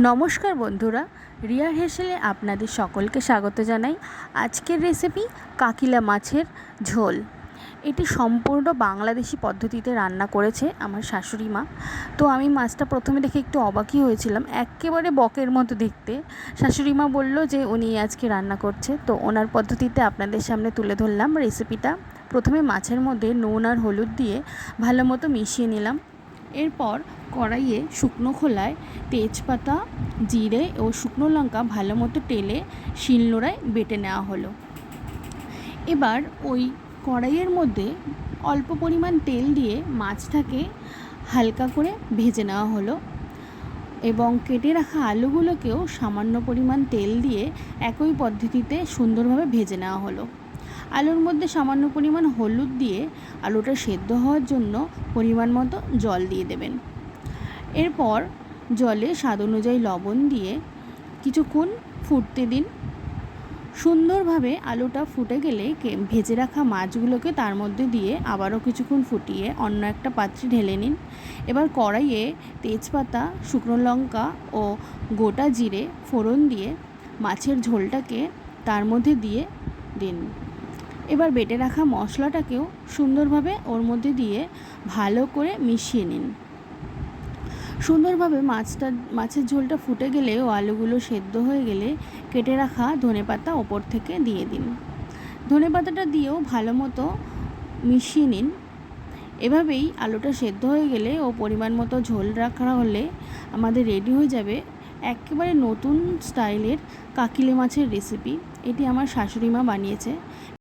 নমস্কার বন্ধুরা, রিয়ার হেসেলে আপনাদের সকলকে স্বাগত জানাই। আজকের রেসিপি কাকিলা মাছের ঝোল। এটি সম্পূর্ণ বাংলাদেশি পদ্ধতিতে রান্না করেছে আমার শাশুড়ি মা। তো আমি মাছটা প্রথমে দেখে একটু অবাকই হয়েছিলাম, একেবারে বকের মতো দেখতে। শাশুড়ি মা বলল যে উনি আজকে রান্না করছে, তো ওনার পদ্ধতিতে আপনাদের সামনে তুলে ধরলাম রেসিপিটা। প্রথমে মাছের মধ্যে নুন আর হলুদ দিয়ে ভালো মতো মিশিয়ে নিলাম। এরপর কড়াইয়ে শুকনো খোলায় তেজপাতা, জিরে ও শুকনো লঙ্কা ভালো মতো টেলে শিলনোড়ায় বেটে নেওয়া হলো। এবার ওই কড়াইয়ের মধ্যে অল্প পরিমাণ তেল দিয়ে মাছটাকে হালকা করে ভেজে নেওয়া হলো এবং কেটে রাখা আলুগুলোকেও সামান্য পরিমাণ তেল দিয়ে একই পদ্ধতিতে সুন্দরভাবে ভেজে নেওয়া হলো। আলুর মধ্যে সামান্য পরিমাণ হলুদ দিয়ে আলুটা সেদ্ধ হওয়ার জন্য পরিমাণ মতো জল দিয়ে দেবেন। এরপর জলে স্বাদ অনুযায়ী লবণ দিয়ে কিছুক্ষণ ফুটতে দিন। সুন্দরভাবে আলুটা ফুটে গেলে ভেজে রাখা মাছগুলোকে তার মধ্যে দিয়ে আবারও কিছুক্ষণ ফুটিয়ে অন্য একটা পাত্রে ঢেলে নিন। এবার কড়াইয়ে তেজপাতা, শুকনো লঙ্কা ও গোটা জিরে ফোড়ন দিয়ে মাছের ঝোলটাকে তার মধ্যে দিয়ে দিন। এবার বেটে রাখা মশলাটাকেও সুন্দরভাবে ওর মধ্যে দিয়ে ভালো করে মিশিয়ে নিন। সুন্দরভাবে মাছের ঝোলটা ফুটে গেলে ও আলুগুলো সেদ্ধ হয়ে গেলে কেটে রাখা ধনেপাতা ওপর থেকে দিয়ে দিন। ধনেপাতাটা দিয়েও ভালো মতো মিশিয়ে নিন। এভাবেই আলুটা সেদ্ধ হয়ে গেলে ও পরিমাণ মতো ঝোল রাখা হলে আমাদের রেডি হয়ে যাবে একেবারে নতুন স্টাইলের কাকিলে মাছের রেসিপি। এটি আমার শাশুড়ি মা বানিয়েছে।